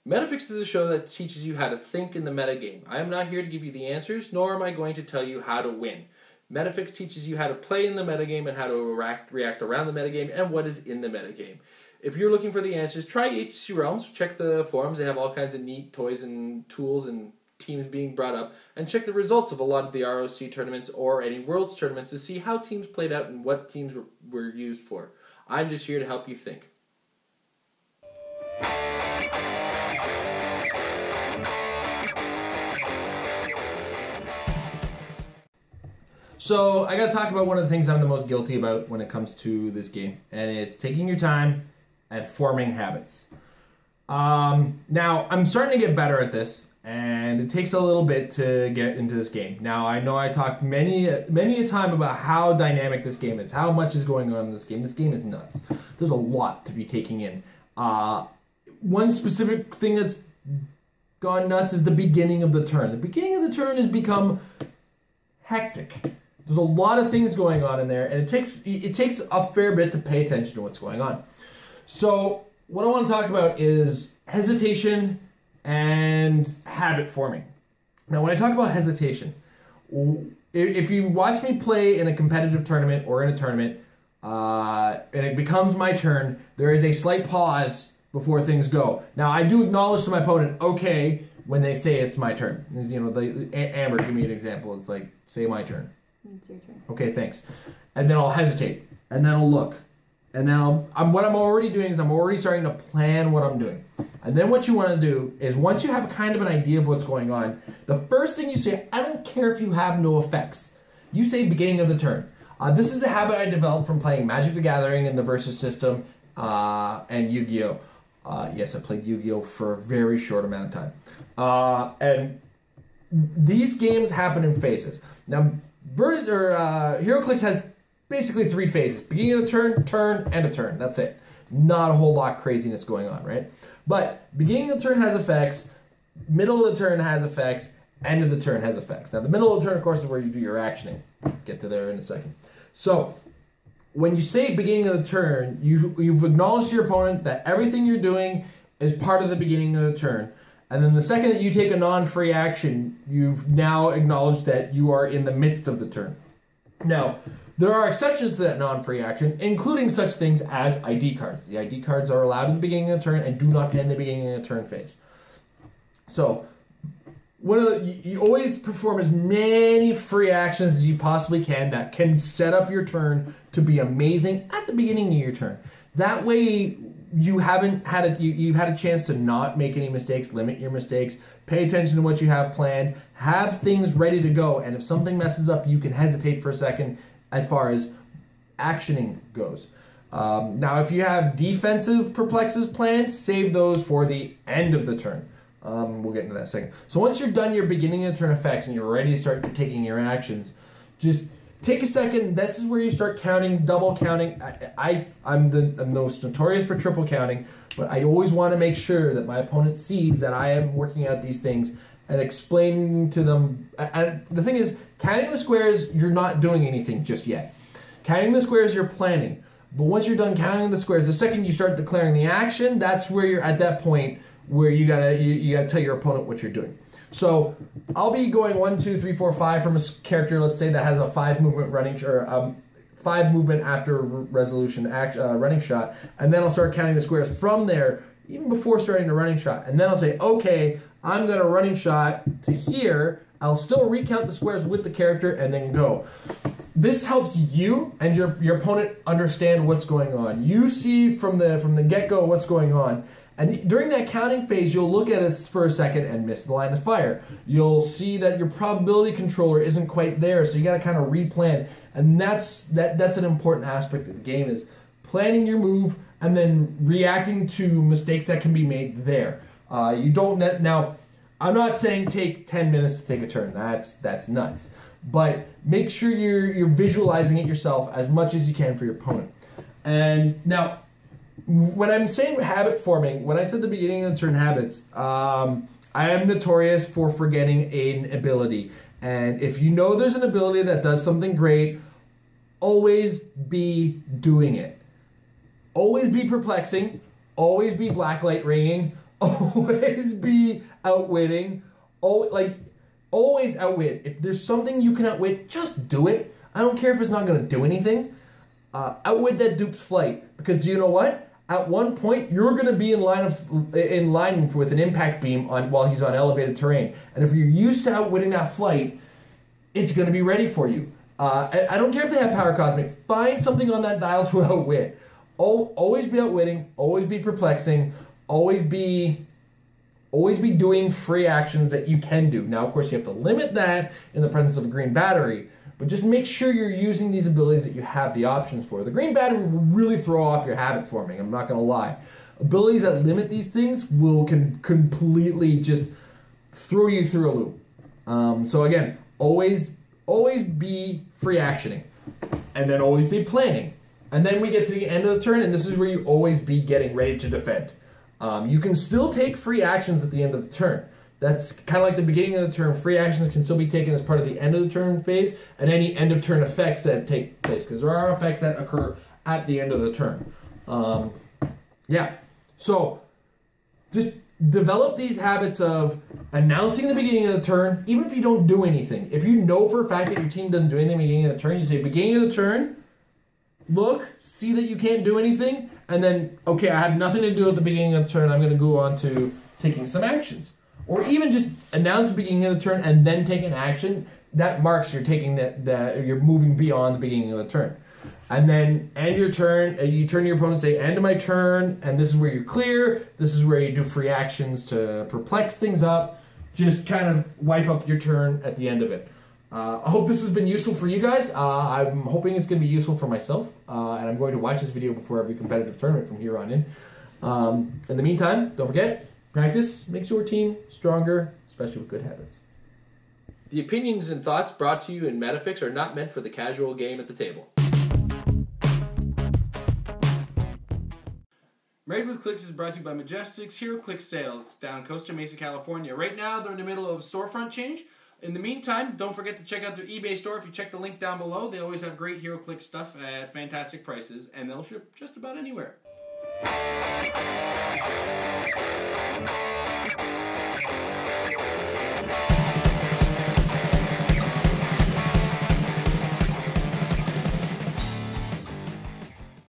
Metafix is a show that teaches you how to think in the metagame. I am not here to give you the answers, nor am I going to tell you how to win. Metafix teaches you how to play in the metagame and how to react around the metagame and what is in the metagame. If you're looking for the answers, try HC Realms, check the forums, they have all kinds of neat toys and tools and teams being brought up, and check the results of a lot of the ROC tournaments or any Worlds tournaments to see how teams played out and what teams were used for. I'm just here to help you think. So I got to talk about one of the things I'm the most guilty about when it comes to this game, and it's taking your time and forming habits. Now, I'm starting to get better at this, and it takes a little bit to get into this game. Now, I know I talked many a time about how dynamic this game is, how much is going on in this game. This game is nuts. There's a lot to be taking in. One specific thing that's gone nuts is the beginning of the turn. The beginning of the turn has become hectic. There's a lot of things going on in there, and it takes a fair bit to pay attention to what's going on. So what I want to talk about is hesitation and habit forming. Now, when I talk about hesitation, if you watch me play in a competitive tournament or in a tournament, and it becomes my turn, there is a slight pause before things go. Now, I do acknowledge to my opponent, okay, when they say it's my turn. You know, Amber, give me an example. It's like, say my turn. It's your turn. Okay, thanks. And then I'll hesitate, and then I'll look. And then what I'm already doing is I'm already starting to plan what I'm doing. And then what you want to do is once you have kind of an idea of what's going on, the first thing you say, I don't care if you have no effects. You say beginning of the turn. This is the habit I developed from playing Magic the Gathering in the Versus system and Yu-Gi-Oh! Yes, I played Yu-Gi-Oh! For a very short amount of time. And these games happen in phases. Now, Heroclix has basically 3 phases. Beginning of the turn, turn, and a turn. That's it. Not a whole lot of craziness going on, right? But beginning of the turn has effects, middle of the turn has effects, end of the turn has effects. Now, the middle of the turn, of course, is where you do your actioning. Get to there in a second. So, when you say beginning of the turn, you've acknowledged to your opponent that everything you're doing is part of the beginning of the turn. And then the second that you take a non-free action, you've now acknowledged that you are in the midst of the turn. Now, there are exceptions to that non-free action, including such things as ID cards. The ID cards are allowed at the beginning of the turn and do not end the beginning of the turn phase. So, you always perform as many free actions as you possibly can that can set up your turn to be amazing at the beginning of your turn. That way, you've had a chance to not make any mistakes, limit your mistakes, pay attention to what you have planned, have things ready to go, and if something messes up, you can hesitate for a second as far as actioning goes. Now, if you have defensive perplexes planned, save those for the end of the turn. We'll get into that in a second. So once you're done your beginning of the turn effects and you're ready to start taking your actions, just take a second. This is where you start counting, double counting. I'm the most notorious for triple counting, but I always want to make sure that my opponent sees that I am working out these things and explaining to them. And the thing is, counting the squares, you're not doing anything just yet. Counting the squares, you're planning. But once you're done counting the squares, the second you start declaring the action, that's where you're at that point where you gotta tell your opponent what you're doing. So I'll be going 1, 2, 3, 4, 5 from a character, let's say that has a 5 movement running or 5 movement after resolution running shot, and then I'll start counting the squares from there, even before starting the running shot, and then I'll say, okay, I'm gonna running shot to here. I'll still recount the squares with the character and then go. This helps you and your opponent understand what's going on. You see from the get-go what's going on. And during that counting phase, you'll look at it for a second and miss the line of fire. You'll see that your probability controller isn't quite there, so you got to kind of replan. And that's an important aspect of the game, is planning your move and then reacting to mistakes that can be made there. You don't now. I'm not saying take 10 minutes to take a turn. That's nuts. But make sure you're visualizing it yourself as much as you can for your opponent. And now, when I'm saying habit forming, when I said the beginning of the turn habits, I am notorious for forgetting an ability. And if you know there's an ability that does something great, always be doing it. Always be perplexing. Always be blacklight ringing. always be outwitting. Always outwit. If there's something you can outwit, just do it. I don't care if it's not going to do anything. Outwit that dupe's flight, because you know what? At one point, you're going to be in line with an impact beam while he's on elevated terrain, and if you're used to outwitting that flight, it's going to be ready for you. I don't care if they have power cosmic. Find something on that dial to outwit. Always be outwitting. Always be perplexing. Always be doing free actions that you can do. Now, of course, you have to limit that in the presence of a green battery, but just make sure you're using these abilities that you have the options for. The green battery will really throw off your habit forming, I'm not going to lie. Abilities that limit these things can completely just throw you through a loop. So again, always be free actioning, and then always be planning. And then we get to the end of the turn, and this is where you always be getting ready to defend. You can still take free actions at the end of the turn. That's kind of like the beginning of the turn. Free actions can still be taken as part of the end of the turn phase, and any end of turn effects that take place, because there are effects that occur at the end of the turn. Yeah, so just develop these habits of announcing the beginning of the turn, even if you don't do anything. If you know for a fact that your team doesn't do anything at the beginning of the turn, you say, beginning of the turn, look, see that you can't do anything, and then, okay, I have nothing to do at the beginning of the turn, I'm going to go on to taking some actions. Or even just announce the beginning of the turn and then take an action. That marks you're taking you're moving beyond the beginning of the turn. And then end your turn, you turn to your opponent and say, end of my turn, and this is where you clear, this is where you do free actions to perplex things up, just kind of wipe up your turn at the end of it. I hope this has been useful for you guys. I'm hoping it's going to be useful for myself, and I'm going to watch this video before every competitive tournament from here on in. In the meantime, don't forget, practice makes your team stronger, especially with good habits. The opinions and thoughts brought to you in Metafix are not meant for the casual game at the table. Married with Clix is brought to you by Majestic's Heroclix sales down in Costa Mesa, California. Right now, they're in the middle of storefront change. In the meantime, don't forget to check out their eBay store. If you check the link down below, they always have great Heroclix stuff at fantastic prices, and they'll ship just about anywhere.